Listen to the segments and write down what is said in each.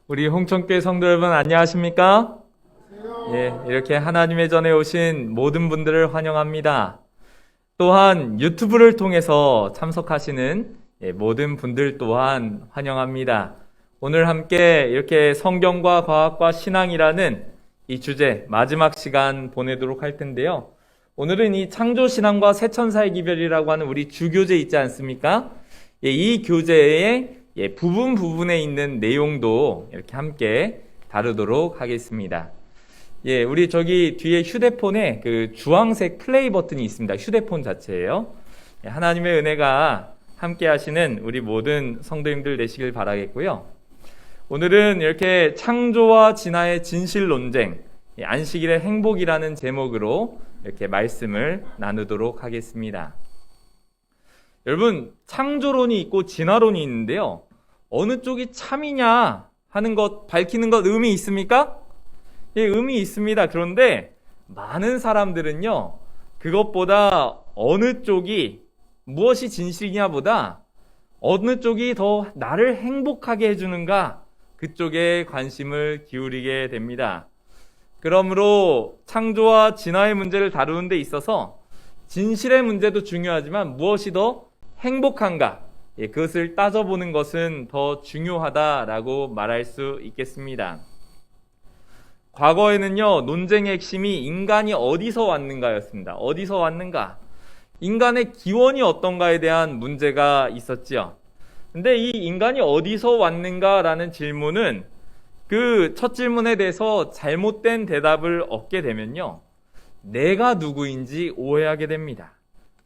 우리 홍천교회 성도 여러분 안녕하십니까? 예, 이렇게 하나님의 전에 오신 모든 분들을 환영합니다. 또한 유튜브를 통해서 참석하시는 모든 분들 또한 환영합니다. 오늘 함께 이렇게 성경과 과학과 신앙이라는 이 주제 마지막 시간 보내도록 할 텐데요. 오늘은 이 창조신앙과 새천사의 기별이라고 하는 우리 주교제 있지 않습니까? 이 교재의 부분에 있는 내용도 이렇게 함께 다루도록 하겠습니다. 우리 저기 뒤에 휴대폰에 그 주황색 플레이 버튼이 있습니다. 휴대폰 자체예요. 하나님의 은혜가 함께 하시는 우리 모든 성도님들 되시길 바라겠고요. 오늘은 이렇게 창조와 진화의 진실 논쟁, 안식일의 행복이라는 제목으로 이렇게 말씀을 나누도록 하겠습니다. 여러분, 창조론이 있고 진화론이 있는데요. 어느 쪽이 참이냐 하는 것, 밝히는 것 의미 있습니까? 예, 의미 있습니다. 그런데 많은 사람들은요, 그것보다 어느 쪽이 무엇이 진실이냐보다 어느 쪽이 더 나를 행복하게 해주는가, 그쪽에 관심을 기울이게 됩니다. 그러므로 창조와 진화의 문제를 다루는 데 있어서 진실의 문제도 중요하지만 무엇이 더 행복한가, 그것을 따져보는 것은 더 중요하다라고 말할 수 있겠습니다. 과거에는요, 논쟁의 핵심이 인간이 어디서 왔는가였습니다. 어디서 왔는가? 인간의 기원이 어떤가에 대한 문제가 있었지요. 근데 이 인간이 어디서 왔는가라는 질문은 그 첫 질문에 대해서 잘못된 대답을 얻게 되면요, 내가 누구인지 오해하게 됩니다.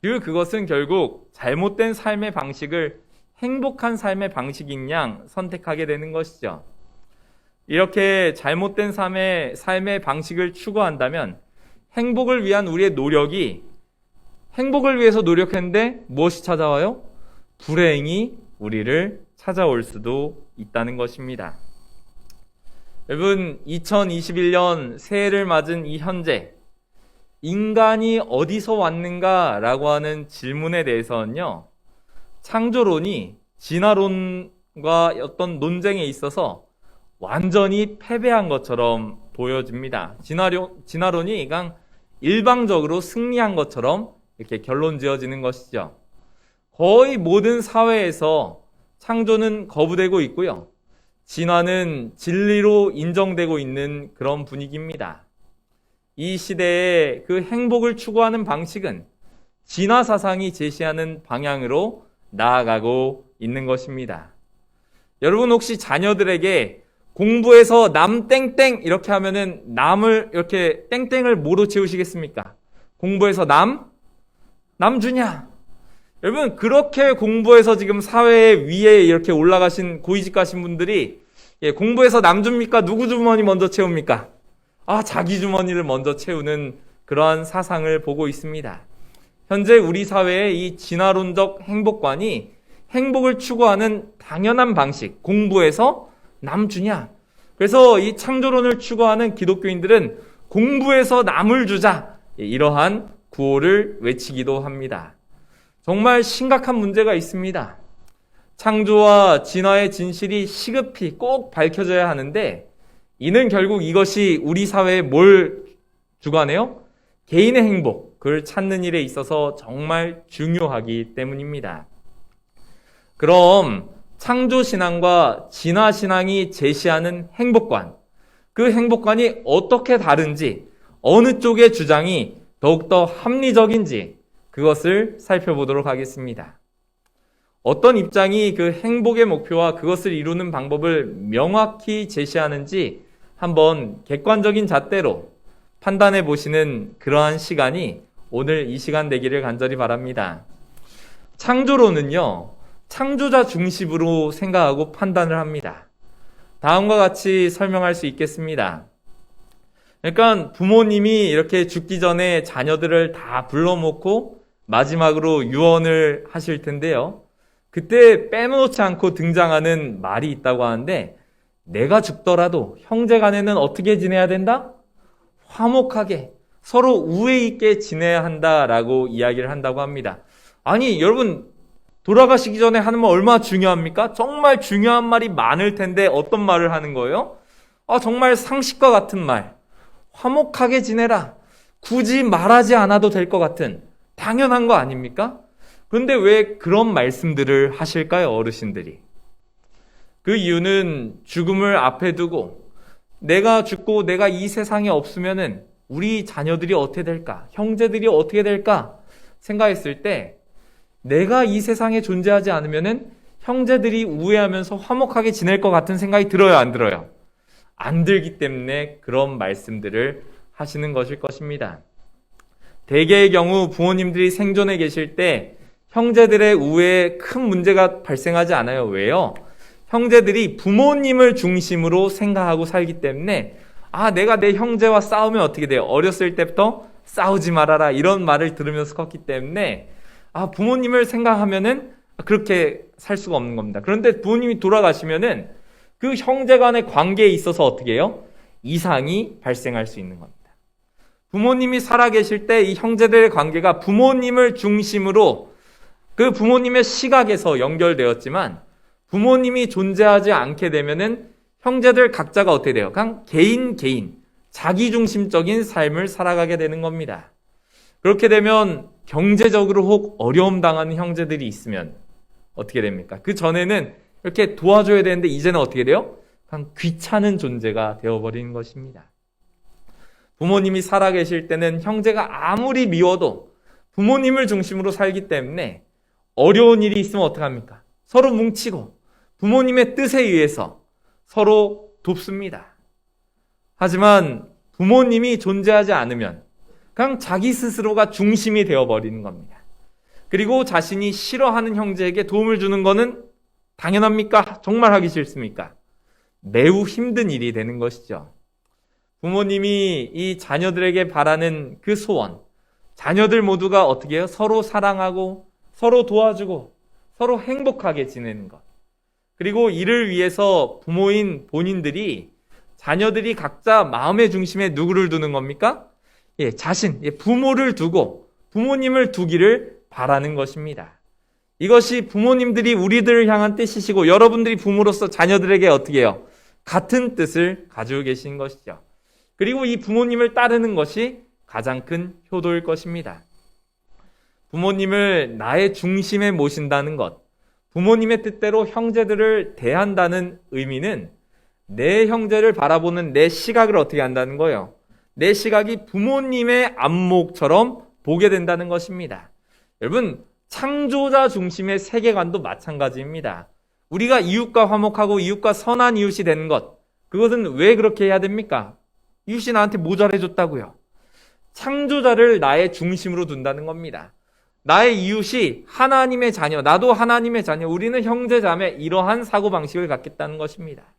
그것은 결국 잘못된 삶의 방식을 행복한 삶의 방식인 양 선택하게 되는 것이죠. 이렇게 잘못된 삶의 방식을 추구한다면 행복을 위한 우리의 노력이, 행복을 위해서 노력했는데 무엇이 찾아와요? 불행이 우리를 찾아올 수도 있다는 것입니다. 여러분, 2021년 새해를 맞은 이 현재, 인간이 어디서 왔는가라고 하는 질문에 대해서는요, 창조론이 진화론과 어떤 논쟁에 있어서 완전히 패배한 것처럼 보여집니다. 진화론이 그냥 일방적으로 승리한 것처럼 이렇게 결론 지어지는 것이죠. 거의 모든 사회에서 창조는 거부되고 있고요, 진화는 진리로 인정되고 있는 그런 분위기입니다. 이 시대에 그 행복을 추구하는 방식은 진화 사상이 제시하는 방향으로 나아가고 있는 것입니다. 여러분, 혹시 자녀들에게 공부해서 남 땡땡 이렇게 하면은 남을 이렇게 땡땡을 뭐로 채우시겠습니까? 공부해서 남 주냐? 여러분, 그렇게 공부해서 지금 사회 위에 이렇게 올라가신 고위직 가신 분들이 공부해서 남 줍니까? 누구 주머니 먼저 채웁니까? 자기 주머니를 먼저 채우는 그러한 사상을 보고 있습니다. 현재 우리 사회의 이 진화론적 행복관이 행복을 추구하는 당연한 방식, 공부해서 남 주냐. 그래서 이 창조론을 추구하는 기독교인들은 공부해서 남을 주자, 이러한 구호를 외치기도 합니다. 정말 심각한 문제가 있습니다. 창조와 진화의 진실이 시급히 꼭 밝혀져야 하는데, 이는 결국 이것이 우리 사회에 뭘 주관해요? 개인의 행복, 그걸 찾는 일에 있어서 정말 중요하기 때문입니다. 그럼 창조신앙과 진화신앙이 제시하는 행복관, 그 행복관이 어떻게 다른지, 어느 쪽의 주장이 더욱더 합리적인지 그것을 살펴보도록 하겠습니다. 어떤 입장이 그 행복의 목표와 그것을 이루는 방법을 명확히 제시하는지 한번 객관적인 잣대로 판단해 보시는 그러한 시간이 오늘 이 시간 되기를 간절히 바랍니다. 창조론은요, 창조자 중심으로 생각하고 판단을 합니다. 다음과 같이 설명할 수 있겠습니다. 그러니까 부모님이 이렇게 죽기 전에 자녀들을 다 불러놓고 마지막으로 유언을 하실 텐데요, 그때 빼놓지 않고 등장하는 말이 있다고 하는데, 내가 죽더라도 형제 간에는 어떻게 지내야 된다? 화목하게 서로 우애 있게 지내야 한다라고 이야기를 한다고 합니다. 아니, 여러분, 돌아가시기 전에 하는 말 얼마나 중요합니까? 정말 중요한 말이 많을 텐데 어떤 말을 하는 거예요? 정말 상식과 같은 말. 화목하게 지내라. 굳이 말하지 않아도 될 것 같은 당연한 거 아닙니까? 그런데 왜 그런 말씀들을 하실까요, 어르신들이? 그 이유는 죽음을 앞에 두고 내가 죽고 내가 이 세상에 없으면은 우리 자녀들이 어떻게 될까? 형제들이 어떻게 될까? 생각했을 때 내가 이 세상에 존재하지 않으면은 형제들이 우애하면서 화목하게 지낼 것 같은 생각이 들어요, 안 들어요? 안 들기 때문에 그런 말씀들을 하시는 것일 것입니다. 대개의 경우 부모님들이 생존해 계실 때 형제들의 우애에 큰 문제가 발생하지 않아요. 왜요? 형제들이 부모님을 중심으로 생각하고 살기 때문에 내가 내 형제와 싸우면 어떻게 돼요? 어렸을 때부터 싸우지 말아라 이런 말을 들으면서 컸기 때문에 부모님을 생각하면은 그렇게 살 수가 없는 겁니다. 그런데 부모님이 돌아가시면은 그 형제 간의 관계에 있어서 어떻게 해요? 이상이 발생할 수 있는 겁니다. 부모님이 살아계실 때 이 형제들의 관계가 부모님을 중심으로 그 부모님의 시각에서 연결되었지만 부모님이 존재하지 않게 되면은 형제들 각자가 어떻게 돼요? 그냥 개인, 자기중심적인 삶을 살아가게 되는 겁니다. 그렇게 되면 경제적으로 혹 어려움 당하는 형제들이 있으면 어떻게 됩니까? 그 전에는 이렇게 도와줘야 되는데 이제는 어떻게 돼요? 그냥 귀찮은 존재가 되어버리는 것입니다. 부모님이 살아계실 때는 형제가 아무리 미워도 부모님을 중심으로 살기 때문에 어려운 일이 있으면 어떡합니까? 서로 뭉치고 부모님의 뜻에 의해서 서로 돕습니다. 하지만 부모님이 존재하지 않으면 그냥 자기 스스로가 중심이 되어버리는 겁니다. 그리고 자신이 싫어하는 형제에게 도움을 주는 것은 당연합니까? 정말 하기 싫습니까? 매우 힘든 일이 되는 것이죠. 부모님이 이 자녀들에게 바라는 그 소원, 자녀들 모두가 어떻게 해요? 서로 사랑하고 서로 도와주고 서로 행복하게 지내는 것. 그리고 이를 위해서 부모인 본인들이 자녀들이 각자 마음의 중심에 누구를 두는 겁니까? 자신, 부모를 두고 부모님을 두기를 바라는 것입니다. 이것이 부모님들이 우리들을 향한 뜻이시고 여러분들이 부모로서 자녀들에게 어떻게 해요? 같은 뜻을 가지고 계신 것이죠. 그리고 이 부모님을 따르는 것이 가장 큰 효도일 것입니다. 부모님을 나의 중심에 모신다는 것, 부모님의 뜻대로 형제들을 대한다는 의미는 내 형제를 바라보는 내 시각을 어떻게 한다는 거예요? 내 시각이 부모님의 안목처럼 보게 된다는 것입니다. 여러분, 창조자 중심의 세계관도 마찬가지입니다. 우리가 이웃과 화목하고 이웃과 선한 이웃이 되는 것, 그것은 왜 그렇게 해야 됩니까? 이웃이 나한테 뭐 잘해줬다고요? 창조자를 나의 중심으로 둔다는 겁니다. 나의 이웃이 하나님의 자녀, 나도 하나님의 자녀, 우리는 형제자매, 이러한 사고방식을 갖겠다는 것입니다.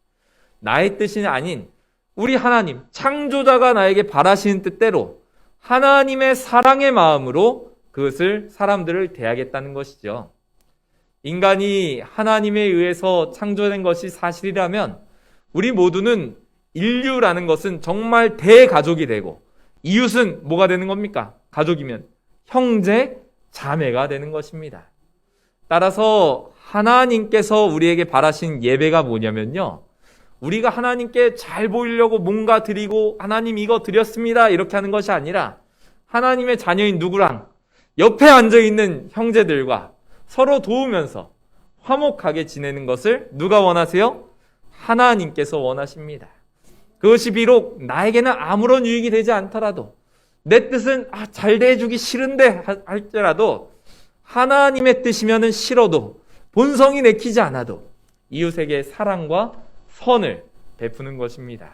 나의 뜻이 아닌 우리 하나님, 창조자가 나에게 바라시는 뜻대로 하나님의 사랑의 마음으로 그것을 사람들을 대하겠다는 것이죠. 인간이 하나님에 의해서 창조된 것이 사실이라면 우리 모두는 인류라는 것은 정말 대가족이 되고 이웃은 뭐가 되는 겁니까? 가족이면 형제, 자매가 되는 것입니다. 따라서 하나님께서 우리에게 바라신 예배가 뭐냐면요. 우리가 하나님께 잘 보이려고 뭔가 드리고 하나님 이거 드렸습니다 이렇게 하는 것이 아니라 하나님의 자녀인 누구랑 옆에 앉아있는 형제들과 서로 도우면서 화목하게 지내는 것을 누가 원하세요? 하나님께서 원하십니다. 그것이 비록 나에게는 아무런 유익이 되지 않더라도 내 뜻은 잘 대해주기 싫은데 할지라도 하나님의 뜻이면은 싫어도 본성이 내키지 않아도 이웃에게 사랑과 선을 베푸는 것입니다.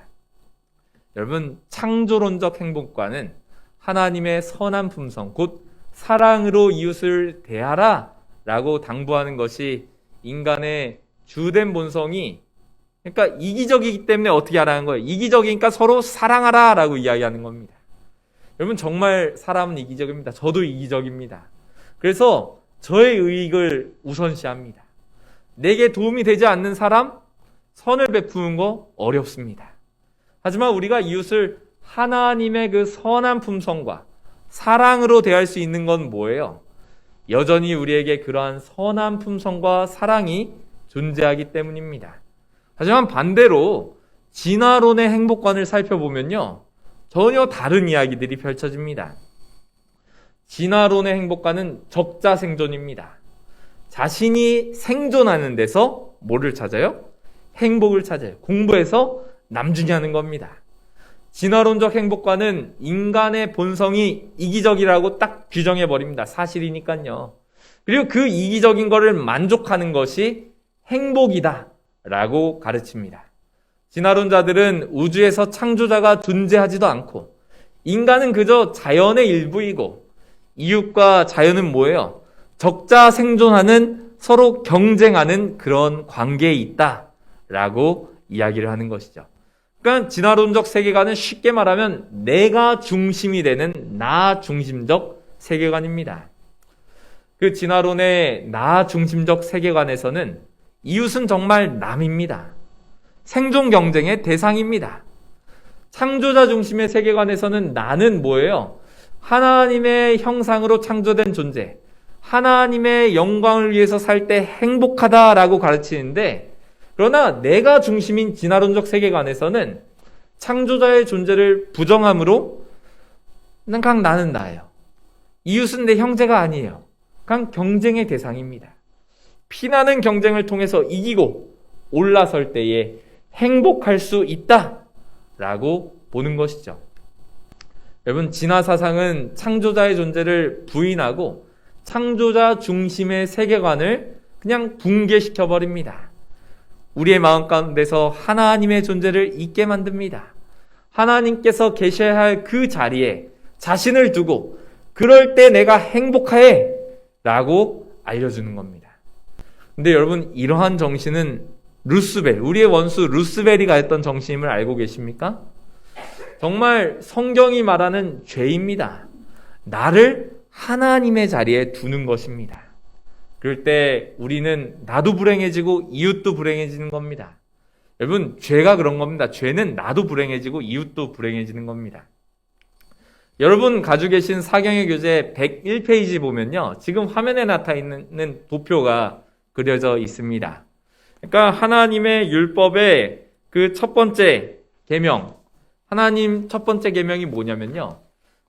여러분, 창조론적 행복과는 하나님의 선한 품성, 곧 사랑으로 이웃을 대하라 라고 당부하는 것이 인간의 주된 본성이, 그러니까 이기적이기 때문에 어떻게 하라는 거예요? 이기적이니까 서로 사랑하라 라고 이야기하는 겁니다. 여러분, 정말 사람은 이기적입니다. 저도 이기적입니다. 그래서 저의 이익을 우선시합니다. 내게 도움이 되지 않는 사람, 선을 베푸는 거 어렵습니다. 하지만 우리가 이웃을 하나님의 그 선한 품성과 사랑으로 대할 수 있는 건 뭐예요? 여전히 우리에게 그러한 선한 품성과 사랑이 존재하기 때문입니다. 하지만 반대로 진화론의 행복관을 살펴보면요, 전혀 다른 이야기들이 펼쳐집니다. 진화론의 행복관은 적자생존입니다. 자신이 생존하는 데서 뭐를 찾아요? 행복을 찾아요. 공부해서 남중히 하는 겁니다. 진화론적 행복관은 인간의 본성이 이기적이라고 딱 규정해버립니다. 사실이니까요. 그리고 그 이기적인 거를 만족하는 것이 행복이다 라고 가르칩니다. 진화론자들은 우주에서 창조자가 존재하지도 않고 인간은 그저 자연의 일부이고 이웃과 자연은 뭐예요? 적자 생존하는, 서로 경쟁하는 그런 관계에 있다 라고 이야기를 하는 것이죠. 그러니까 진화론적 세계관은 쉽게 말하면 내가 중심이 되는 나 중심적 세계관입니다. 그 진화론의 나 중심적 세계관에서는 이웃은 정말 남입니다. 생존 경쟁의 대상입니다. 창조자 중심의 세계관에서는 나는 뭐예요? 하나님의 형상으로 창조된 존재, 하나님의 영광을 위해서 살 때 행복하다라고 가르치는데, 그러나 내가 중심인 진화론적 세계관에서는 창조자의 존재를 부정함으로 그냥 나는 나예요. 이웃은 내 형제가 아니에요. 그냥 경쟁의 대상입니다. 피나는 경쟁을 통해서 이기고 올라설 때에 행복할 수 있다라고 보는 것이죠. 여러분, 진화 사상은 창조자의 존재를 부인하고 창조자 중심의 세계관을 그냥 붕괴시켜 버립니다. 우리의 마음 가운데서 하나님의 존재를 잊게 만듭니다. 하나님께서 계셔야 할 그 자리에 자신을 두고 그럴 때 내가 행복해 라고 알려주는 겁니다. 근데 여러분, 이러한 정신은 루스벨, 우리의 원수 루스벨이 가했던 정신임을 알고 계십니까? 정말 성경이 말하는 죄입니다. 나를 하나님의 자리에 두는 것입니다. 그럴 때 우리는 나도 불행해지고 이웃도 불행해지는 겁니다. 여러분, 죄가 그런 겁니다. 죄는 나도 불행해지고 이웃도 불행해지는 겁니다. 여러분 가지고 계신 사경의 교재 101페이지 보면요, 지금 화면에 나타나 있는 도표가 그려져 있습니다. 그러니까 하나님의 율법의 그 첫 번째 계명, 하나님 첫 번째 계명이 뭐냐면요,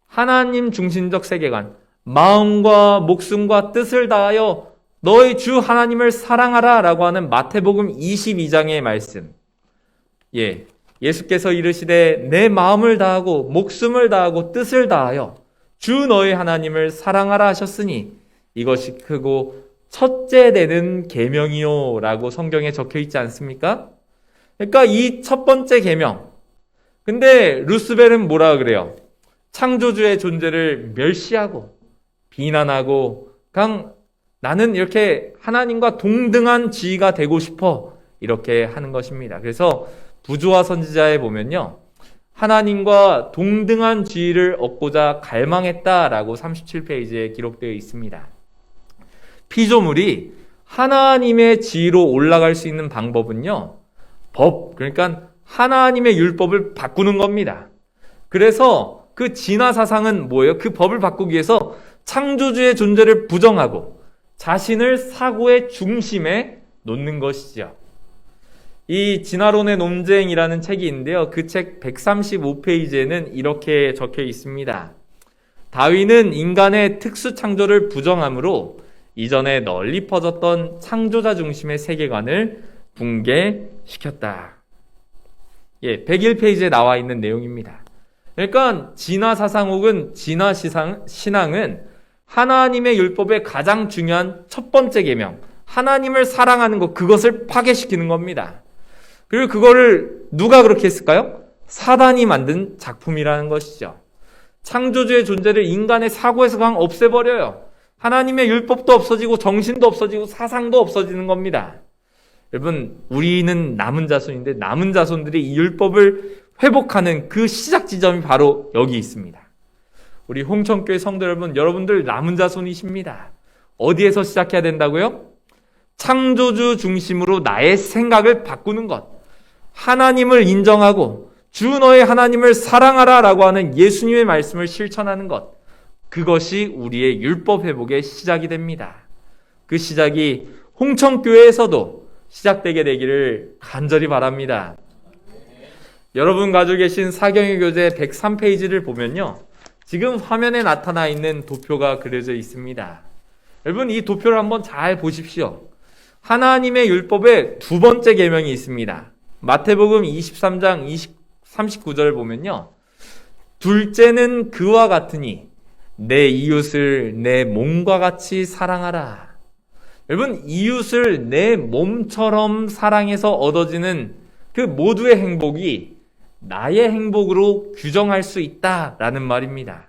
하나님 중심적 세계관, 마음과 목숨과 뜻을 다하여 너희 주 하나님을 사랑하라 라고 하는 마태복음 22장의 말씀. 예수께서 이르시되 내 마음을 다하고 목숨을 다하고 뜻을 다하여 주 너희 하나님을 사랑하라 하셨으니 이것이 크고 첫째 되는 계명이요 라고 성경에 적혀 있지 않습니까? 그러니까 이 첫 번째 계명. 근데 루스벨은 뭐라 그래요? 창조주의 존재를 멸시하고 비난하고 그냥 나는 이렇게 하나님과 동등한 지위가 되고 싶어 이렇게 하는 것입니다. 그래서 부조화 선지자에 보면요, 하나님과 동등한 지위를 얻고자 갈망했다라고 37페이지에 기록되어 있습니다. 피조물이 하나님의 지위로 올라갈 수 있는 방법은요, 그러니까 하나님의 율법을 바꾸는 겁니다. 그래서 그 진화 사상은 뭐예요? 그 법을 바꾸기 위해서 창조주의 존재를 부정하고 자신을 사고의 중심에 놓는 것이죠. 이 진화론의 논쟁이라는 책이 있는데요, 그 책 135페이지에는 이렇게 적혀 있습니다. 다윈은 인간의 특수 창조를 부정함으로 이전에 널리 퍼졌던 창조자 중심의 세계관을 붕괴시켰다. 101페이지에 나와 있는 내용입니다. 그러니까 진화 사상 혹은 진화 신앙은 하나님의 율법의 가장 중요한 첫 번째 계명, 하나님을 사랑하는 것, 그것을 파괴시키는 겁니다. 그리고 그거를 누가 그렇게 했을까요? 사단이 만든 작품이라는 것이죠. 창조주의 존재를 인간의 사고에서 그냥 없애버려요. 하나님의 율법도 없어지고 정신도 없어지고 사상도 없어지는 겁니다. 여러분, 우리는 남은 자손인데 남은 자손들이 이 율법을 회복하는 그 시작 지점이 바로 여기 있습니다. 우리 홍천교회 성도 여러분, 여러분들 남은 자손이십니다. 어디에서 시작해야 된다고요? 창조주 중심으로 나의 생각을 바꾸는 것, 하나님을 인정하고 주 너의 하나님을 사랑하라 라고 하는 예수님의 말씀을 실천하는 것, 그것이 우리의 율법 회복의 시작이 됩니다. 그 시작이 홍천교회에서도 시작되게 되기를 간절히 바랍니다. 여러분 가지고 계신 사경의 교재 103페이지를 보면요, 지금 화면에 나타나 있는 도표가 그려져 있습니다. 여러분, 이 도표를 한번 잘 보십시오. 하나님의 율법의 두 번째 계명이 있습니다. 마태복음 23장 39절을 보면요, 둘째는 그와 같으니 내 이웃을 내 몸과 같이 사랑하라. 여러분, 이웃을 내 몸처럼 사랑해서 얻어지는 그 모두의 행복이 나의 행복으로 규정할 수 있다라는 말입니다.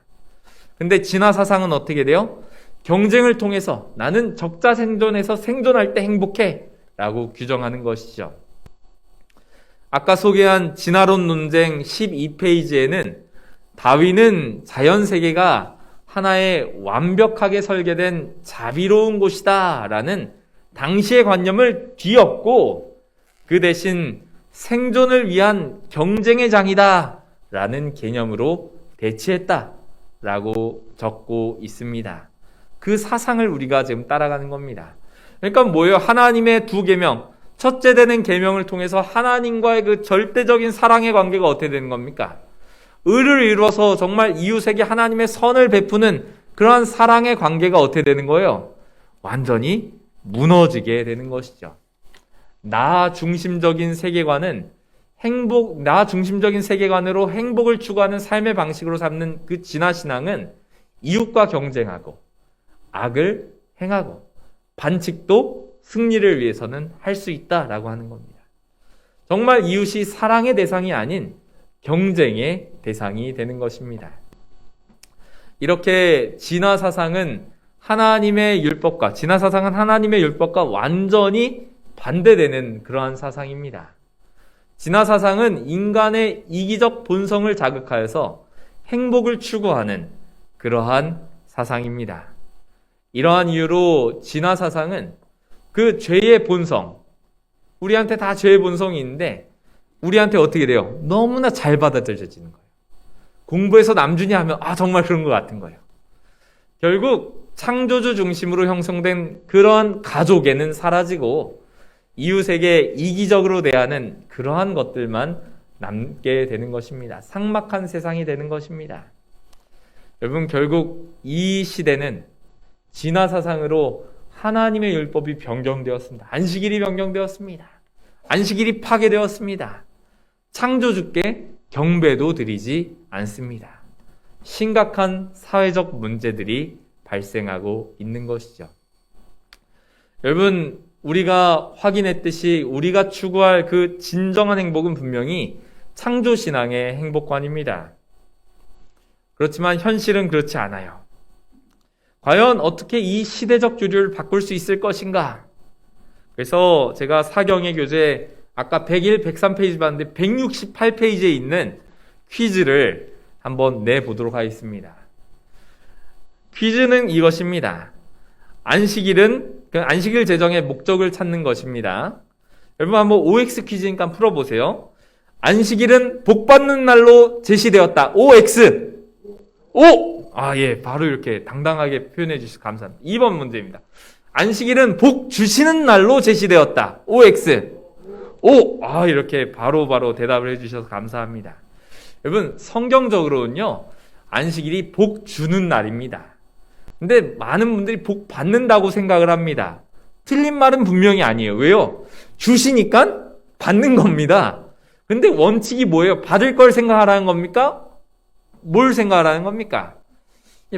근데 진화 사상은 어떻게 돼요? 경쟁을 통해서 나는 적자 생존에서 생존할 때 행복해 라고 규정하는 것이죠. 아까 소개한 진화론 논쟁 12페이지에는 다윈은 자연세계가 하나의 완벽하게 설계된 자비로운 곳이다 라는 당시의 관념을 뒤엎고 그 대신 생존을 위한 경쟁의 장이다 라는 개념으로 대치했다 라고 적고 있습니다. 그 사상을 우리가 지금 따라가는 겁니다. 그러니까 뭐예요? 하나님의 두 계명, 첫째 되는 계명을 통해서 하나님과의 그 절대적인 사랑의 관계가 어떻게 되는 겁니까? 의를 이루어서 정말 이웃에게 하나님의 선을 베푸는 그러한 사랑의 관계가 어떻게 되는 거예요? 완전히 무너지게 되는 것이죠. 나 중심적인 세계관은 나 중심적인 세계관으로 행복을 추구하는 삶의 방식으로 삼는 그 진화신앙은 이웃과 경쟁하고 악을 행하고 반칙도 승리를 위해서는 할 수 있다라고 하는 겁니다. 정말 이웃이 사랑의 대상이 아닌 경쟁의 대상이 되는 것입니다. 이렇게 진화사상은 하나님의 율법과 완전히 반대되는 그러한 사상입니다. 진화사상은 인간의 이기적 본성을 자극하여서 행복을 추구하는 그러한 사상입니다. 이러한 이유로 진화사상은 그 죄의 본성, 우리한테 다 죄의 본성이 있는데 우리한테 어떻게 돼요? 너무나 잘 받아들여지는 거예요. 공부해서 남준이 하면 정말 그런 것 같은 거예요. 결국 창조주 중심으로 형성된 그러한 가족에는 사라지고 이웃에게 이기적으로 대하는 그러한 것들만 남게 되는 것입니다. 삭막한 세상이 되는 것입니다. 여러분, 결국 이 시대는 진화사상으로 하나님의 율법이 변경되었습니다. 안식일이 변경되었습니다. 안식일이 파괴되었습니다. 창조주께 경배도 드리지 않습니다. 심각한 사회적 문제들이 발생하고 있는 것이죠. 여러분, 우리가 확인했듯이 우리가 추구할 그 진정한 행복은 분명히 창조신앙의 행복관입니다. 그렇지만 현실은 그렇지 않아요. 과연 어떻게 이 시대적 주류를 바꿀 수 있을 것인가? 그래서 제가 사경의 교재 아까 101, 103페이지 봤는데 168페이지에 있는 퀴즈를 한번 내보도록 하겠습니다. 퀴즈는 이것입니다. 안식일 제정의 목적을 찾는 것입니다. 여러분 한번 OX 퀴즈니까 풀어보세요. 안식일은 복받는 날로 제시되었다. OX. O! 바로 이렇게 당당하게 표현해 주셔서 감사합니다. 2번 문제입니다. 안식일은 복 주시는 날로 제시되었다. OX. O! 이렇게 바로 대답을 해 주셔서 감사합니다. 여러분, 성경적으로는요, 안식일이 복 주는 날입니다. 근데 많은 분들이 복 받는다고 생각을 합니다. 틀린 말은 분명히 아니에요. 왜요? 주시니까 받는 겁니다. 근데 원칙이 뭐예요? 받을 걸 생각하라는 겁니까? 뭘 생각하라는 겁니까?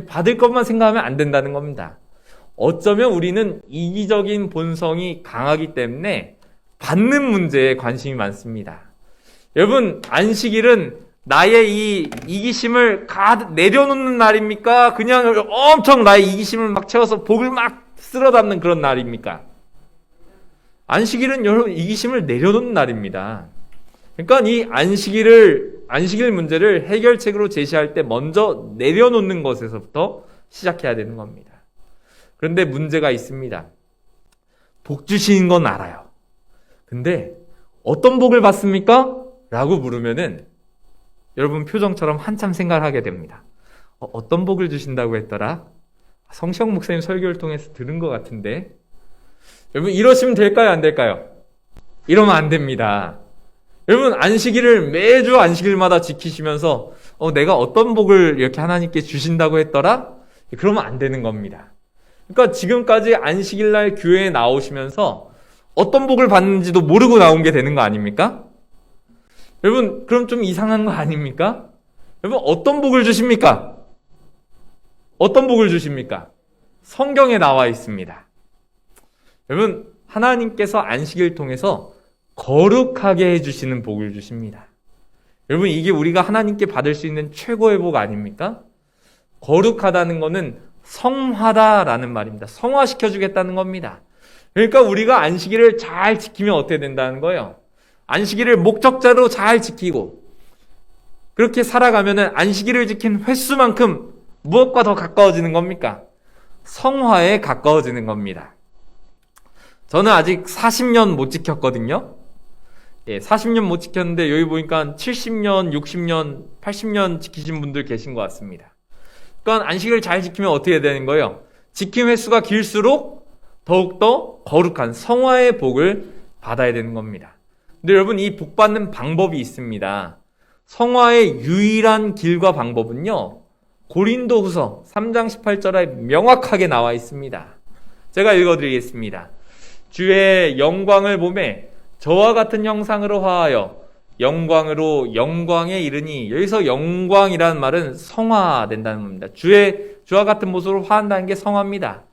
받을 것만 생각하면 안 된다는 겁니다. 어쩌면 우리는 이기적인 본성이 강하기 때문에 받는 문제에 관심이 많습니다. 여러분, 안식일은 나의 이 이기심을 가득 내려놓는 날입니까? 그냥 엄청 나의 이기심을 막 채워서 복을 막 쓸어 담는 그런 날입니까? 안식일은 여러분 이기심을 내려놓는 날입니다. 그러니까 이 안식일 문제를 해결책으로 제시할 때 먼저 내려놓는 것에서부터 시작해야 되는 겁니다. 그런데 문제가 있습니다. 복 주시는 건 알아요. 근데 어떤 복을 받습니까? 라고 물으면은 여러분 표정처럼 한참 생각을 하게 됩니다. 어떤 복을 주신다고 했더라? 성시영 목사님 설교를 통해서 들은 것 같은데. 여러분, 이러시면 될까요? 안 될까요? 이러면 안 됩니다. 여러분, 안식일을 매주 안식일마다 지키시면서 내가 어떤 복을 이렇게 하나님께 주신다고 했더라? 그러면 안 되는 겁니다. 그러니까 지금까지 안식일날 교회에 나오시면서 어떤 복을 받는지도 모르고 나온 게 되는 거 아닙니까? 여러분, 그럼 좀 이상한 거 아닙니까? 여러분, 어떤 복을 주십니까? 어떤 복을 주십니까? 성경에 나와 있습니다. 여러분, 하나님께서 안식일을 통해서 거룩하게 해주시는 복을 주십니다. 여러분, 이게 우리가 하나님께 받을 수 있는 최고의 복 아닙니까? 거룩하다는 것은 성화다라는 말입니다. 성화시켜주겠다는 겁니다. 그러니까 우리가 안식일을 잘 지키면 어떻게 된다는 거예요? 안식일을 목적자로 잘 지키고 그렇게 살아가면 안식일을 지킨 횟수만큼 무엇과 더 가까워지는 겁니까? 성화에 가까워지는 겁니다. 저는 아직 40년 못 지켰거든요. 40년 못 지켰는데 여기 보니까 70년, 60년, 80년 지키신 분들 계신 것 같습니다. 그러니까 안식일을 잘 지키면 어떻게 되는 거예요? 지킴 횟수가 길수록 더욱더 거룩한 성화의 복을 받아야 되는 겁니다. 근데 여러분, 이 복 받는 방법이 있습니다. 성화의 유일한 길과 방법은요, 고린도후서 3장 18절에 명확하게 나와 있습니다. 제가 읽어드리겠습니다. 주의 영광을 보매 저와 같은 형상으로 화하여 영광으로 영광에 이르니, 여기서 영광이라는 말은 성화된다는 겁니다. 주와 같은 모습으로 화한다는 게 성화입니다.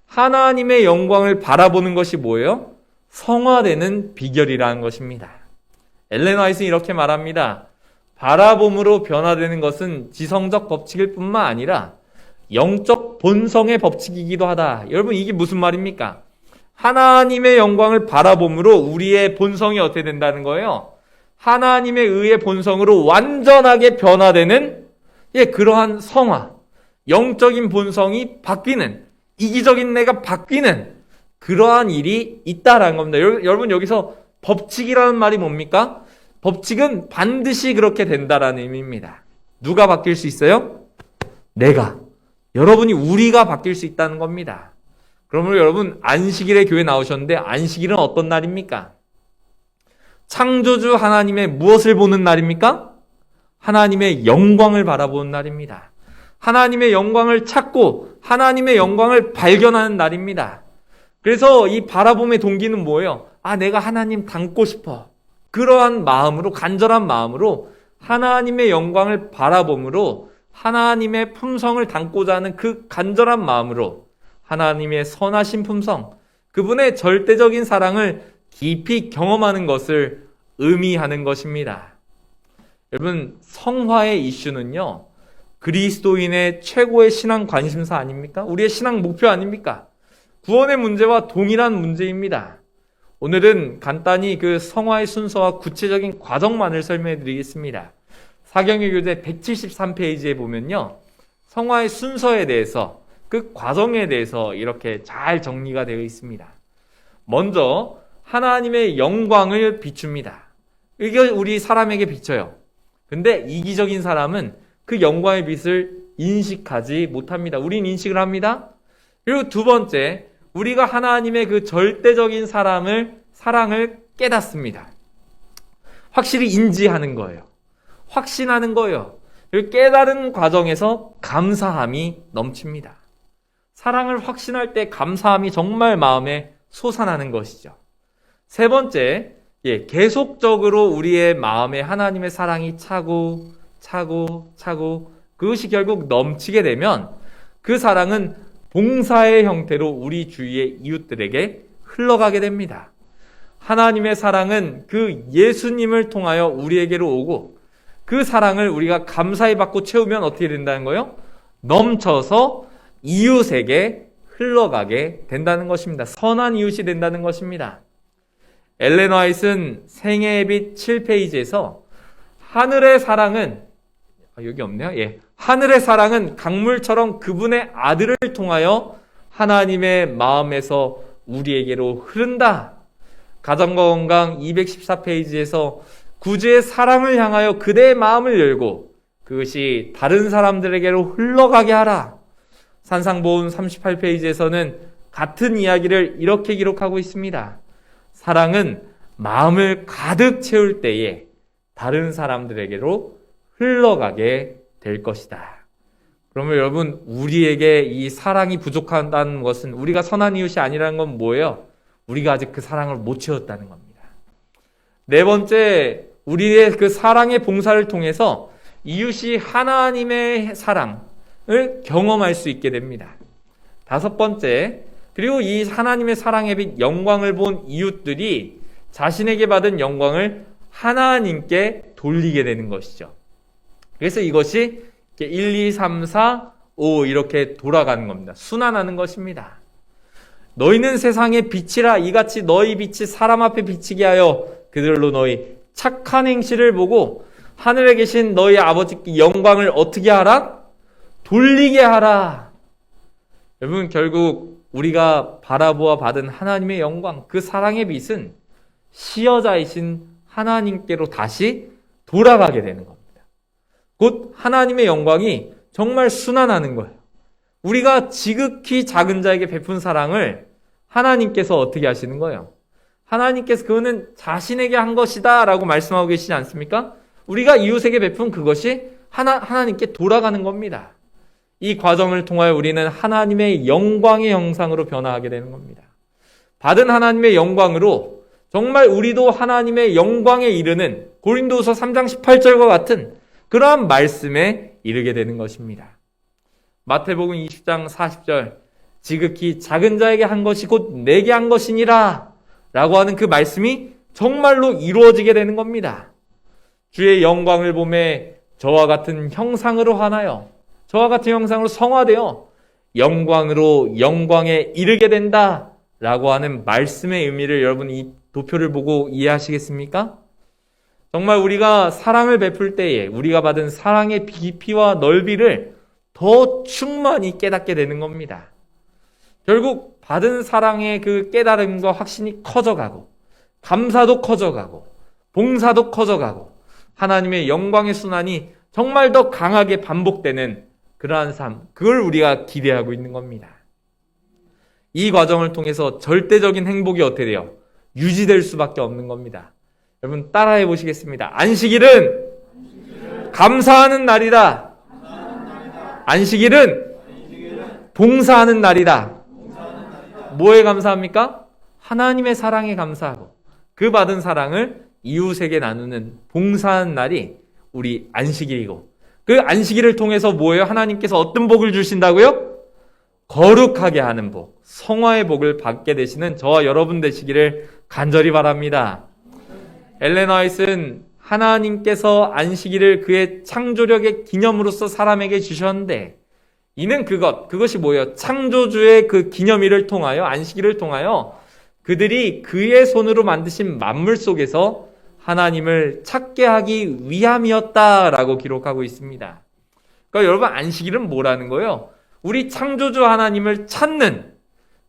하나님의 영광을 바라보는 것이 뭐예요? 성화되는 비결이라는 것입니다. 엘렌 화이트는 이렇게 말합니다. 바라봄으로 변화되는 것은 지성적 법칙일 뿐만 아니라 영적 본성의 법칙이기도 하다. 여러분, 이게 무슨 말입니까? 하나님의 영광을 바라봄으로 우리의 본성이 어떻게 된다는 거예요? 하나님에 의해 본성으로 완전하게 변화되는 그러한 성화, 영적인 본성이 바뀌는, 이기적인 내가 바뀌는 그러한 일이 있다라는 겁니다. 여러분, 여기서 법칙이라는 말이 뭡니까? 법칙은 반드시 그렇게 된다라는 의미입니다. 누가 바뀔 수 있어요? 내가. 여러분이, 우리가 바뀔 수 있다는 겁니다. 그러므로 여러분, 안식일에 교회 나오셨는데 안식일은 어떤 날입니까? 창조주 하나님의 무엇을 보는 날입니까? 하나님의 영광을 바라보는 날입니다. 하나님의 영광을 찾고 하나님의 영광을 발견하는 날입니다. 그래서 이 바라봄의 동기는 뭐예요? 내가 하나님 닮고 싶어. 그러한 마음으로, 간절한 마음으로 하나님의 영광을 바라봄으로 하나님의 품성을 담고자 하는 그 간절한 마음으로 하나님의 선하신 품성, 그분의 절대적인 사랑을 깊이 경험하는 것을 의미하는 것입니다. 여러분, 성화의 이슈는요, 그리스도인의 최고의 신앙 관심사 아닙니까? 우리의 신앙 목표 아닙니까? 구원의 문제와 동일한 문제입니다. 오늘은 간단히 그 성화의 순서와 구체적인 과정만을 설명해 드리겠습니다. 사경의 교재 173페이지에 보면요, 성화의 순서에 대해서, 그 과정에 대해서 이렇게 잘 정리가 되어 있습니다. 먼저 하나님의 영광을 비춥니다. 이게 우리 사람에게 비쳐요. 근데 이기적인 사람은 그 영광의 빛을 인식하지 못합니다. 우린 인식을 합니다. 그리고 두 번째, 우리가 하나님의 그 절대적인 사랑을 깨닫습니다. 확실히 인지하는 거예요. 확신하는 거예요. 그리고 깨달은 과정에서 감사함이 넘칩니다. 사랑을 확신할 때 감사함이 정말 마음에 솟아나는 것이죠. 세 번째, 계속적으로 우리의 마음에 하나님의 사랑이 차고 그것이 결국 넘치게 되면 그 사랑은 봉사의 형태로 우리 주위의 이웃들에게 흘러가게 됩니다. 하나님의 사랑은 그 예수님을 통하여 우리에게로 오고 그 사랑을 우리가 감사히 받고 채우면 어떻게 된다는 거예요? 넘쳐서 이웃에게 흘러가게 된다는 것입니다. 선한 이웃이 된다는 것입니다. 엘렌 화이트는 생애의 빛 7페이지에서 하늘의 사랑은, 여기 없네요. 하늘의 사랑은 강물처럼 그분의 아들을 통하여 하나님의 마음에서 우리에게로 흐른다. 가정과 건강 214페이지에서 구주의 사랑을 향하여 그대의 마음을 열고 그것이 다른 사람들에게로 흘러가게 하라. 산상보훈 38페이지에서는 같은 이야기를 이렇게 기록하고 있습니다. 사랑은 마음을 가득 채울 때에 다른 사람들에게로 흘러가게 될 것이다. 그러면 여러분, 우리에게 이 사랑이 부족하다는 것은, 우리가 선한 이웃이 아니라는 건 뭐예요? 우리가 아직 그 사랑을 못 채웠다는 겁니다. 네 번째, 우리의 그 사랑의 봉사를 통해서 이웃이 하나님의 사랑을 경험할 수 있게 됩니다. 다섯 번째, 그리고 이 하나님의 사랑의 빛 영광을 본 이웃들이 자신에게 받은 영광을 하나님께 돌리게 되는 것이죠. 그래서 이것이 1, 2, 3, 4, 5 이렇게 돌아가는 겁니다. 순환하는 것입니다. 너희는 세상의 빛이라. 이같이 너희 빛이 사람 앞에 비치게 하여 그들로 너희 착한 행실을 보고 하늘에 계신 너희 아버지께 영광을 어떻게 하라? 돌리게 하라. 여러분, 결국 우리가 바라보아 받은 하나님의 영광, 그 사랑의 빛은 시여자이신 하나님께로 다시 돌아가게 되는 겁니다. 곧 하나님의 영광이 정말 순환하는 거예요. 우리가 지극히 작은 자에게 베푼 사랑을 하나님께서 어떻게 하시는 거예요? 하나님께서 그거는 자신에게 한 것이다 라고 말씀하고 계시지 않습니까? 우리가 이웃에게 베푼 그것이 하나님께 돌아가는 겁니다. 이 과정을 통하여 우리는 하나님의 영광의 형상으로 변화하게 되는 겁니다. 받은 하나님의 영광으로 정말 우리도 하나님의 영광에 이르는 고린도후서 3장 18절과 같은 그러한 말씀에 이르게 되는 것입니다. 마태복음 20장 40절, 지극히 작은 자에게 한 것이 곧 내게 한 것이니라 라고 하는 그 말씀이 정말로 이루어지게 되는 겁니다. 주의 영광을 보매 저와 같은 형상으로 하나요, 저와 같은 형상으로 성화되어 영광으로 영광에 이르게 된다 라고 하는 말씀의 의미를 여러분 이 도표를 보고 이해하시겠습니까? 정말 우리가 사랑을 베풀 때에 우리가 받은 사랑의 깊이와 넓이를 더 충만히 깨닫게 되는 겁니다. 결국 받은 사랑의 그 깨달음과 확신이 커져가고, 감사도 커져가고, 봉사도 커져가고, 하나님의 영광의 순환이 정말 더 강하게 반복되는 그러한 삶, 그걸 우리가 기대하고 있는 겁니다. 이 과정을 통해서 절대적인 행복이 어떻게 돼요? 유지될 수밖에 없는 겁니다. 여러분 따라해 보시겠습니다. 안식일은 감사하는 날이다. 안식일은 봉사하는 날이다. 뭐에 감사합니까? 하나님의 사랑에 감사하고 그 받은 사랑을 이웃에게 나누는 봉사하는 날이 우리 안식일이고, 그 안식일을 통해서 뭐예요? 하나님께서 어떤 복을 주신다고요? 거룩하게 하는 복, 성화의 복을 받게 되시는 저와 여러분 되시기를 간절히 바랍니다. 엘렌 화이트는 하나님께서 안식일을 그의 창조력의 기념으로서 사람에게 주셨는데, 이는 그것이 뭐예요? 창조주의 그 기념일을 통하여, 안식일을 통하여 그들이 그의 손으로 만드신 만물 속에서 하나님을 찾게 하기 위함이었다라고 기록하고 있습니다. 그러니까 여러분, 안식일은 뭐라는 거예요? 우리 창조주 하나님을 찾는,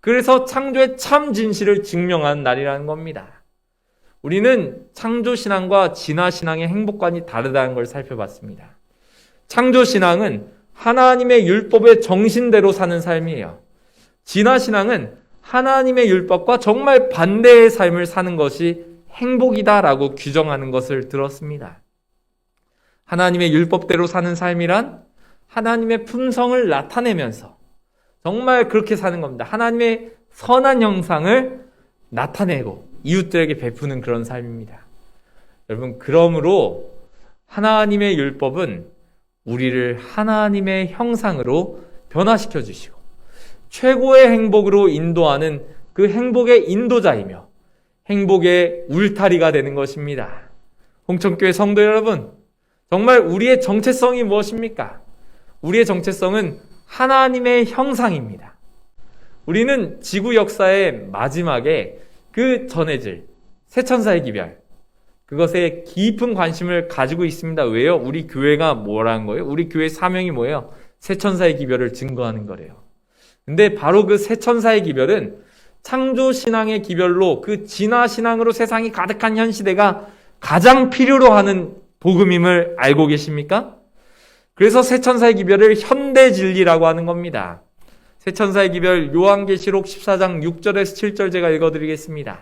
그래서 창조의 참 진실을 증명하는 날이라는 겁니다. 우리는 창조신앙과 진화신앙의 행복관이 다르다는 걸 살펴봤습니다. 창조신앙은 하나님의 율법의 정신대로 사는 삶이에요. 진화신앙은 하나님의 율법과 정말 반대의 삶을 사는 것이 행복이다라고 규정하는 것을 들었습니다. 하나님의 율법대로 사는 삶이란 하나님의 품성을 나타내면서 정말 그렇게 사는 겁니다. 하나님의 선한 형상을 나타내고 이웃들에게 베푸는 그런 삶입니다. 여러분, 그러므로 하나님의 율법은 우리를 하나님의 형상으로 변화시켜 주시고 최고의 행복으로 인도하는 그 행복의 인도자이며 행복의 울타리가 되는 것입니다. 홍천교회 성도 여러분, 정말 우리의 정체성이 무엇입니까? 우리의 정체성은 하나님의 형상입니다. 우리는 지구 역사의 마지막에 그 전해질 새천사의 기별, 그것에 깊은 관심을 가지고 있습니다. 왜요? 우리 교회가 뭐라는 거예요? 우리 교회 사명이 뭐예요? 새천사의 기별을 증거하는 거래요. 근데 바로 그 새천사의 기별은 창조신앙의 기별로, 그 진화신앙으로 세상이 가득한 현 시대가 가장 필요로 하는 복음임을 알고 계십니까? 그래서 새 천사의 기별을 현대 진리라고 하는 겁니다. 새 천사의 기별 요한계시록 14장 6절에서 7절 제가 읽어드리겠습니다.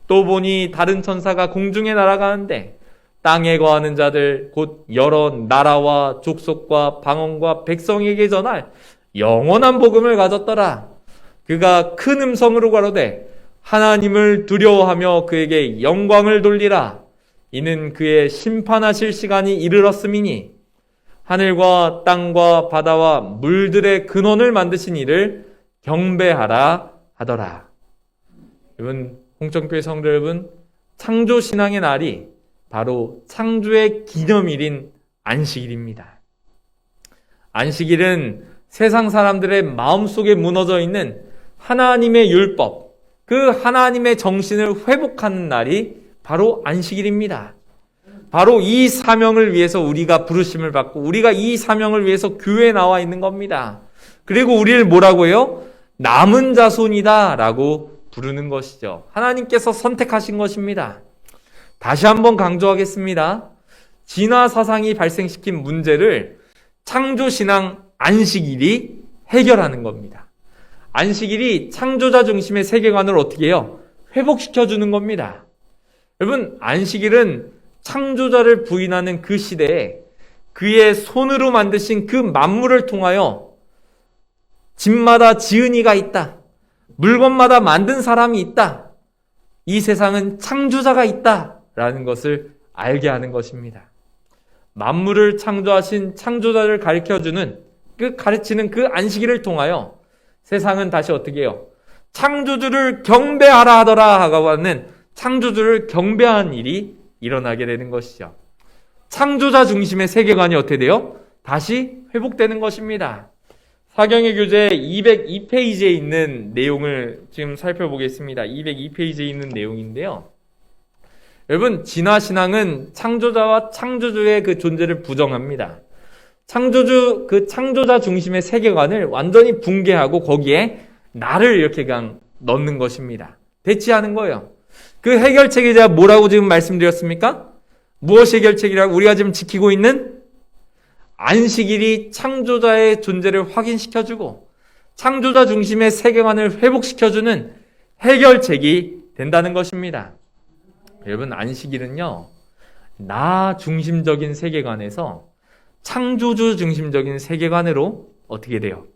또 보니 다른 천사가 공중에 날아가는데 땅에 거하는 자들 곧 여러 나라와 족속과 방언과 백성에게 전할 영원한 복음을 가졌더라. 그가 큰 음성으로 가로되 하나님을 두려워하며 그에게 영광을 돌리라. 이는 그의 심판하실 시간이 이르렀음이니 하늘과 땅과 바다와 물들의 근원을 만드신 이를 경배하라 하더라. 여러분, 홍천교회 성도 여러분, 창조신앙의 날이 바로 창조의 기념일인 안식일입니다. 안식일은 세상 사람들의 마음속에 무너져 있는 하나님의 율법, 그 하나님의 정신을 회복하는 날이 바로 안식일입니다. 바로 이 사명을 위해서 우리가 부르심을 받고 우리가 이 사명을 위해서 교회에 나와 있는 겁니다. 그리고 우리를 뭐라고 해요? 남은 자손이다 라고 부르는 것이죠. 하나님께서 선택하신 것입니다. 다시 한번 강조하겠습니다. 진화 사상이 발생시킨 문제를 창조신앙 안식일이 해결하는 겁니다. 안식일이 창조자 중심의 세계관을 어떻게 해요? 회복시켜주는 겁니다. 여러분, 안식일은 창조자를 부인하는 그 시대에 그의 손으로 만드신 그 만물을 통하여 집마다 지은이가 있다. 물건마다 만든 사람이 있다. 이 세상은 창조자가 있다. 라는 것을 알게 하는 것입니다. 만물을 창조하신 창조자를 가르치는 그 안식일을 통하여 세상은 다시 어떻게 해요? 창조주를 경배하라 하더라 하고 하는 창조주를 경배하는 일이 일어나게 되는 것이죠. 창조자 중심의 세계관이 어떻게 돼요? 다시 회복되는 것입니다. 사경의 교재 202페이지에 있는 내용을 지금 살펴보겠습니다. 202페이지에 있는 내용인데요. 여러분, 진화신앙은 창조자와 창조주의 그 존재를 부정합니다. 창조자 중심의 세계관을 완전히 붕괴하고 거기에 나를 이렇게 그냥 넣는 것입니다. 대치하는 거예요. 그 해결책이 제가 뭐라고 지금 말씀드렸습니까? 무엇이 해결책이라고? 우리가 지금 지키고 있는 안식일이 창조자의 존재를 확인시켜주고 창조자 중심의 세계관을 회복시켜주는 해결책이 된다는 것입니다. 여러분, 안식일은요, 나 중심적인 세계관에서 창조주 중심적인 세계관으로 어떻게 돼요?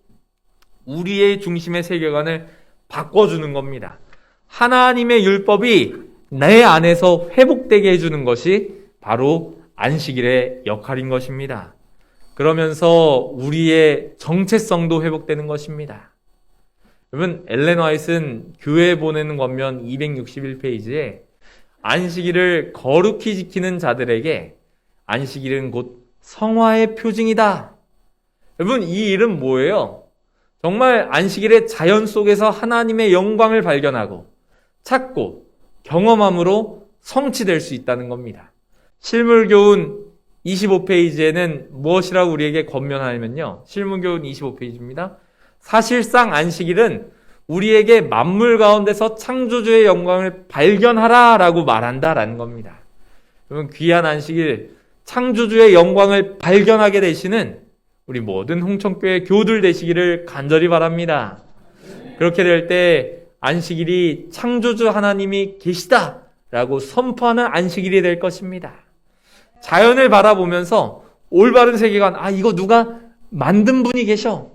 우리의 중심의 세계관을 바꿔주는 겁니다. 하나님의 율법이 내 안에서 회복되게 해주는 것이 바로 안식일의 역할인 것입니다. 그러면서 우리의 정체성도 회복되는 것입니다. 여러분, 엘렌 화이트는 교회에 보내는 권면 261페이지에 안식일을 거룩히 지키는 자들에게 안식일은 곧 성화의 표징이다. 여러분, 이 일은 뭐예요? 정말 안식일의 자연 속에서 하나님의 영광을 발견하고 찾고 경험함으로 성취될 수 있다는 겁니다. 실물교훈 25페이지에는 무엇이라고 우리에게 권면하냐면요. 실물교훈 25페이지입니다. 사실상 안식일은 우리에게 만물 가운데서 창조주의 영광을 발견하라 라고 말한다라는 겁니다. 여러분, 귀한 안식일, 창조주의 영광을 발견하게 되시는 우리 모든 홍천교회 교우들 되시기를 간절히 바랍니다. 그렇게 될 때 안식일이 창조주 하나님이 계시다 라고 선포하는 안식일이 될 것입니다. 자연을 바라보면서 올바른 세계관, 이거 누가 만든 분이 계셔,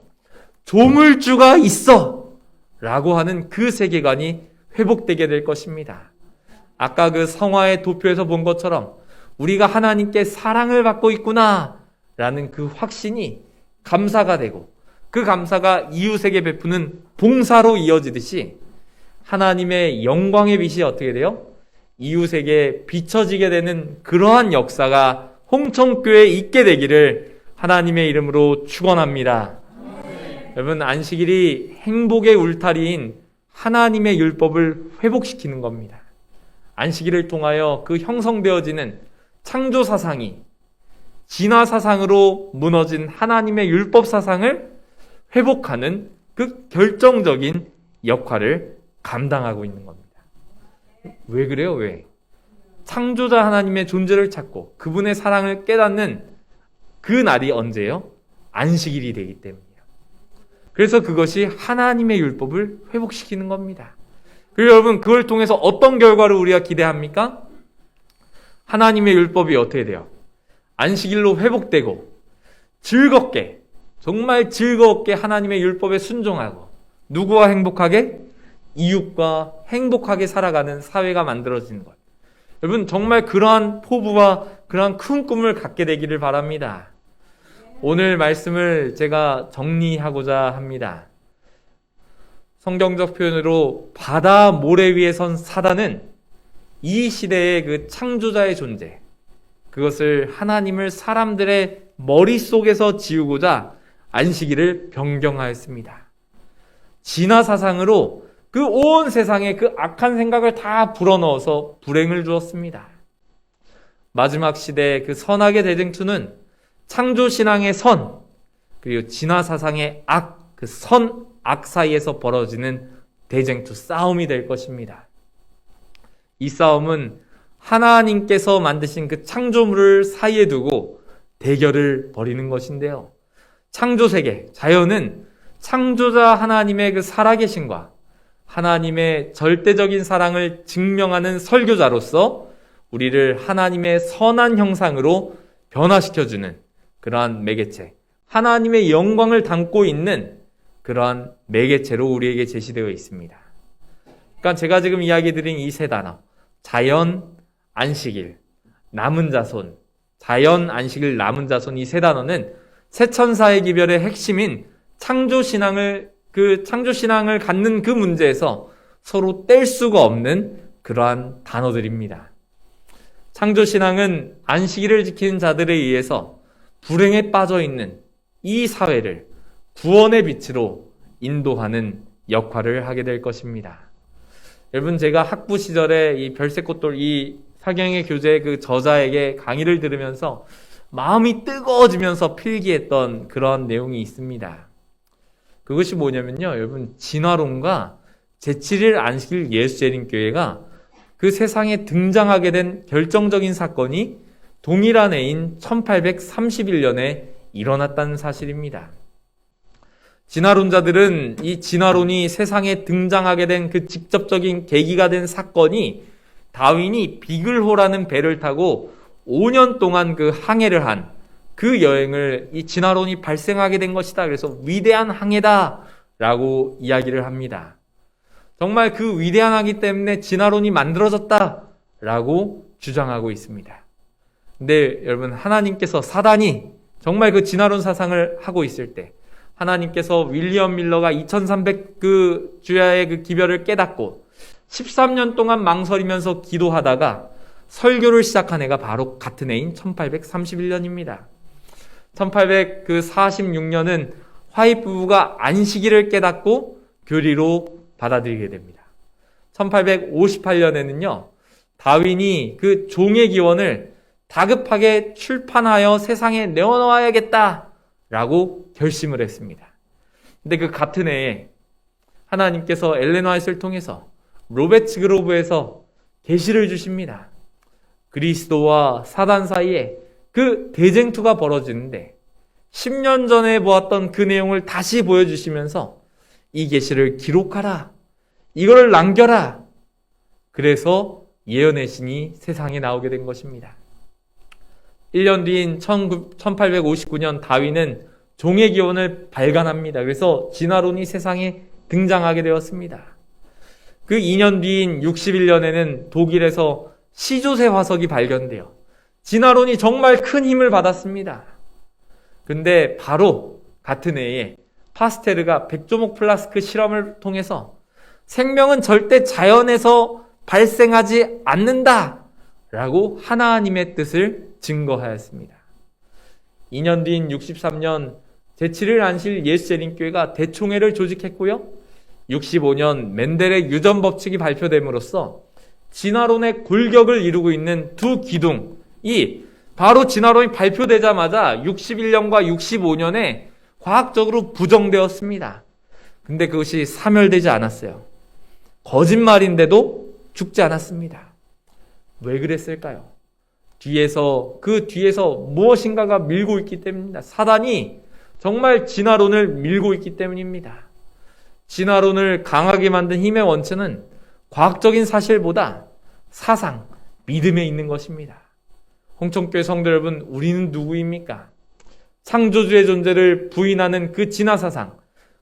조물주가 있어 라고 하는 그 세계관이 회복되게 될 것입니다. 아까 그 성화의 도표에서 본 것처럼 우리가 하나님께 사랑을 받고 있구나 라는 그 확신이 감사가 되고 그 감사가 이웃에게 베푸는 봉사로 이어지듯이 하나님의 영광의 빛이 어떻게 돼요? 이웃에게 비춰지게 되는 그러한 역사가 홍천교회에 있게 되기를 하나님의 이름으로 축원합니다. 여러분, 안식일이 행복의 울타리인 하나님의 율법을 회복시키는 겁니다. 안식일을 통하여 그 형성되어지는 창조 사상이 진화 사상으로 무너진 하나님의 율법 사상을 회복하는 그 결정적인 역할을 감당하고 있는 겁니다. 왜 그래요? 왜? 창조자 하나님의 존재를 찾고 그분의 사랑을 깨닫는 그 날이 언제예요? 안식일이 되기 때문이에요. 그래서 그것이 하나님의 율법을 회복시키는 겁니다. 그리고 여러분, 그걸 통해서 어떤 결과를 우리가 기대합니까? 하나님의 율법이 어떻게 돼요? 안식일로 회복되고 즐겁게, 정말 즐겁게 하나님의 율법에 순종하고 누구와 행복하게? 이웃과 행복하게 살아가는 사회가 만들어지는 거예요. 여러분, 정말 그러한 포부와 그러한 큰 꿈을 갖게 되기를 바랍니다. 오늘 말씀을 제가 정리하고자 합니다. 성경적 표현으로 바다 모래 위에 선 사단은 이 시대의 그 창조자의 존재, 그것을 하나님을 사람들의 머릿속에서 지우고자 안식일을 변경하였습니다. 진화 사상으로 그 온 세상에 그 악한 생각을 다 불어넣어서 불행을 주었습니다. 마지막 시대의 그 선악의 대쟁투는 창조신앙의 선, 그리고 진화사상의 악, 그 선, 악 사이에서 벌어지는 대쟁투, 싸움이 될 것입니다. 이 싸움은 하나님께서 만드신 그 창조물을 사이에 두고 대결을 벌이는 것인데요. 창조세계, 자연은 창조자 하나님의 그 살아계심과 하나님의 절대적인 사랑을 증명하는 설교자로서 우리를 하나님의 선한 형상으로 변화시켜주는 그러한 매개체, 하나님의 영광을 담고 있는 그러한 매개체로 우리에게 제시되어 있습니다. 그러니까 제가 지금 이야기 드린 이 세 단어, 자연, 안식일, 남은 자손, 자연, 안식일, 남은 자손, 이 세 단어는 새 천사의 기별의 핵심인 창조신앙을 갖는 그 문제에서 서로 뗄 수가 없는 그러한 단어들입니다. 창조신앙은 안식일을 지키는 자들에 의해서 불행에 빠져 있는 이 사회를 구원의 빛으로 인도하는 역할을 하게 될 것입니다. 여러분, 제가 학부 시절에 이 별새꽃돌, 이 사경의 교재 그 저자에게 강의를 들으면서 마음이 뜨거워지면서 필기했던 그런 내용이 있습니다. 그것이 뭐냐면요, 여러분, 진화론과 제7일 안식일 예수재림교회가 그 세상에 등장하게 된 결정적인 사건이 동일한 해인 1831년에 일어났다는 사실입니다. 진화론자들은 이 진화론이 세상에 등장하게 된 그 직접적인 계기가 된 사건이 다윈이 비글호라는 배를 타고 5년 동안 그 항해를 한 그 여행을 이 진화론이 발생하게 된 것이다. 그래서 위대한 항해다라고 이야기를 합니다. 정말 그 위대한 항해 때문에 진화론이 만들어졌다라고 주장하고 있습니다. 근데 여러분, 하나님께서 사단이 정말 그 진화론 사상을 하고 있을 때 하나님께서 윌리엄 밀러가 2300 그 주야의 그 기별을 깨닫고 13년 동안 망설이면서 기도하다가 설교를 시작한 해가 바로 같은 해인 1831년입니다. 1846년은 화이트 부부가 안식일을 깨닫고 교리로 받아들이게 됩니다. 1858년에는요, 다윈이 그 종의 기원을 다급하게 출판하여 세상에 내어놓아야겠다라고 결심을 했습니다. 근데 그 같은 해에 하나님께서 엘렌 화이트를 통해서 로베츠 그로브에서 계시를 주십니다. 그리스도와 사단 사이에 그 대쟁투가 벌어지는데 10년 전에 보았던 그 내용을 다시 보여주시면서 이 계시를 기록하라, 이걸 남겨라. 그래서 예언의 신이 세상에 나오게 된 것입니다. 1년 뒤인 1859년 다윈은 종의 기원을 발간합니다. 그래서 진화론이 세상에 등장하게 되었습니다. 그 2년 뒤인 61년에는 독일에서 시조새 화석이 발견되어 진화론이 정말 큰 힘을 받았습니다. 근데 바로 같은 해에 파스테르가 백조목 플라스크 실험을 통해서 생명은 절대 자연에서 발생하지 않는다 라고 하나님의 뜻을 증거하였습니다. 2년 뒤인 63년 제7일 안식일 예수재림교회가 대총회를 조직했고요. 65년 맨델의 유전 법칙이 발표됨으로써 진화론의 골격을 이루고 있는 두 기둥이 바로 진화론이 발표되자마자 61년과 65년에 과학적으로 부정되었습니다. 근데 그것이 사멸되지 않았어요. 거짓말인데도 죽지 않았습니다. 왜 그랬을까요? 그 뒤에서 무엇인가가 밀고 있기 때문입니다. 사단이 정말 진화론을 밀고 있기 때문입니다. 진화론을 강하게 만든 힘의 원천은 과학적인 사실보다 사상, 믿음에 있는 것입니다. 홍천교회 성도 여러분, 우리는 누구입니까? 창조주의 존재를 부인하는 그 진화 사상,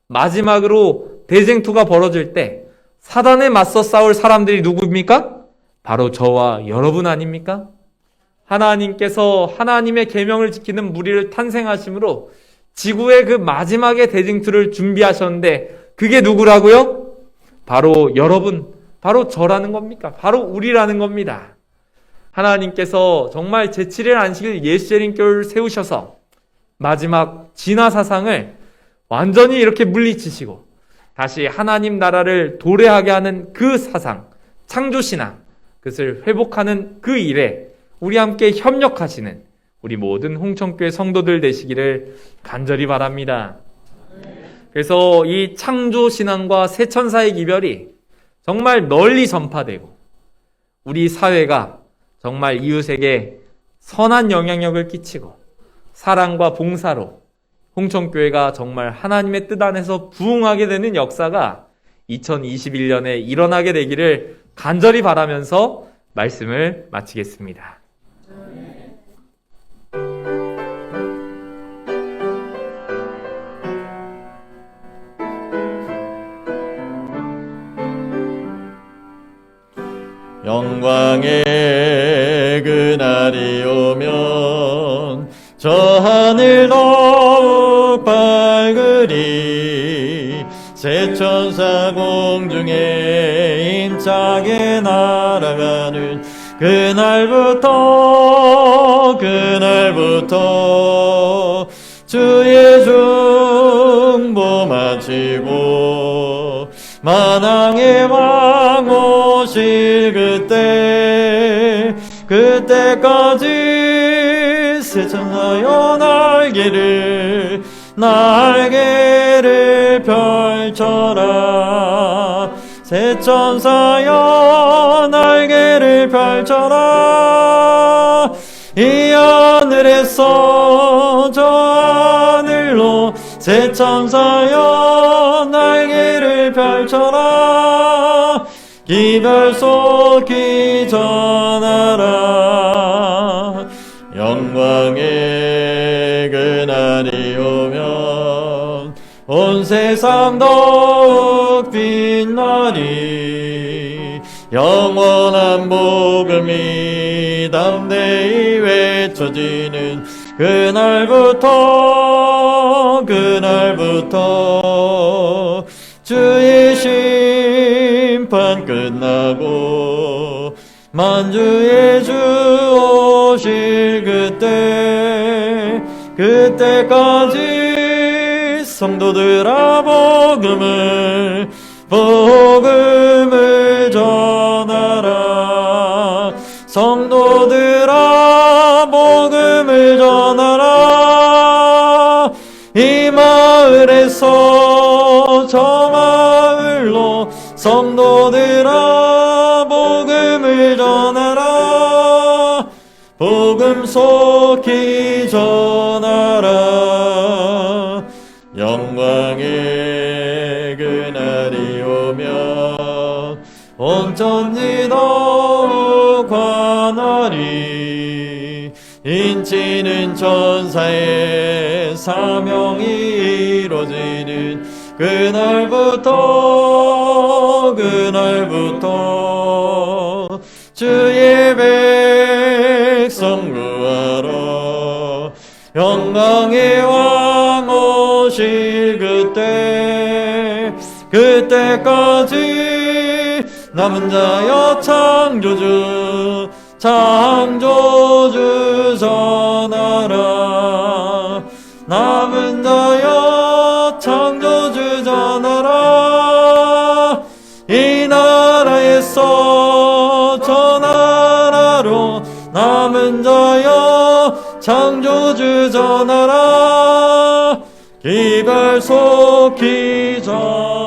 마지막으로 대쟁투가 벌어질 때 사단에 맞서 싸울 사람들이 누구입니까? 바로 저와 여러분 아닙니까? 하나님께서 하나님의 계명을 지키는 무리를 탄생하심으로 지구의 그 마지막의 대쟁투를 준비하셨는데 그게 누구라고요? 바로 여러분, 바로 저라는 겁니까? 바로 우리라는 겁니다. 하나님께서 정말 제7일 안식일 예수재림교회를 세우셔서 마지막 진화 사상을 완전히 이렇게 물리치시고 다시 하나님 나라를 도래하게 하는 그 사상, 창조신앙, 그것을 회복하는 그 일에 우리 함께 협력하시는 우리 모든 홍천교회 성도들 되시기를 간절히 바랍니다. 그래서 이 창조신앙과 새천사의 기별이 정말 널리 전파되고 우리 사회가 정말 이웃에게 선한 영향력을 끼치고 사랑과 봉사로 홍천교회가 정말 하나님의 뜻 안에서 부흥하게 되는 역사가 2021년에 일어나게 되기를 간절히 바라면서 말씀을 마치겠습니다. 영광의 그날이 오면 저 하늘 더욱 밝으리 새 천사 공중에 힘차게 날아가는 그날부터 주의 중보 마치고 만왕의 왕 오실 그때까지 새 천사여 날개를 펼쳐라 새 천사여 날개를 펼쳐라 이 하늘에서 저 하늘로 새 천사여 날개를 펼쳐라 기별 속히 전하라 영광의 그날이 오면 온 세상 더욱 빛나리 영원한 복음이 담대히 외쳐지는 그날부터 주의 심판 끝나고 만주의 주 오실 그때까지 성도들아 복음을 전하라 성도들아 복음을 전하라 이 마을에서 저 마을로 성도들아 복음을 전하라 복음 속히 전하라 영광의 그날이 오면 온천지 더욱 환하리 인치는 천사의 사명이 이루어지는 그날부터 주의 백성 구하러 영광의 왕 오실 그때까지 남은 자여 창조주 전하라 남은 자여 창조주 전하라 이 나라에서 저 나라로 남은 자여 창조주 전하라 기별 속히 전하라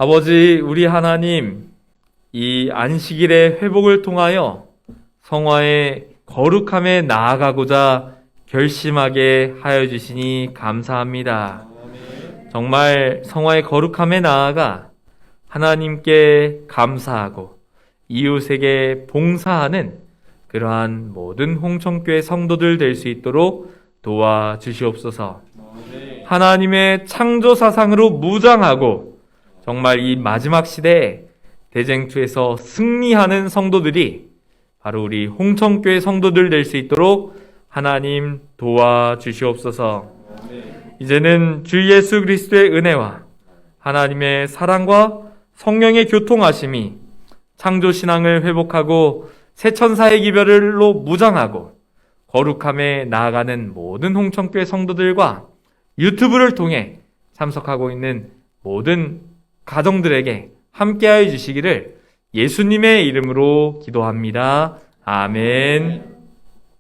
아버지, 우리 하나님, 이 안식일의 회복을 통하여 성화의 거룩함에 나아가고자 결심하게 하여 주시니 감사합니다. 정말 성화의 거룩함에 나아가 하나님께 감사하고 이웃에게 봉사하는 그러한 모든 홍천교회 성도들 될 수 있도록 도와주시옵소서. 하나님의 창조 사상으로 무장하고 정말 이 마지막 시대에 대쟁투에서 승리하는 성도들이 바로 우리 홍천교회 성도들 될 수 있도록 하나님 도와주시옵소서. 이제는 주 예수 그리스도의 은혜와 하나님의 사랑과 성령의 교통하심이 창조신앙을 회복하고 새천사의 기별로 무장하고 거룩함에 나아가는 모든 홍천교회 성도들과 유튜브를 통해 참석하고 있는 모든 가정들에게 함께하여 주시기를 예수님의 이름으로 기도합니다. 아멘.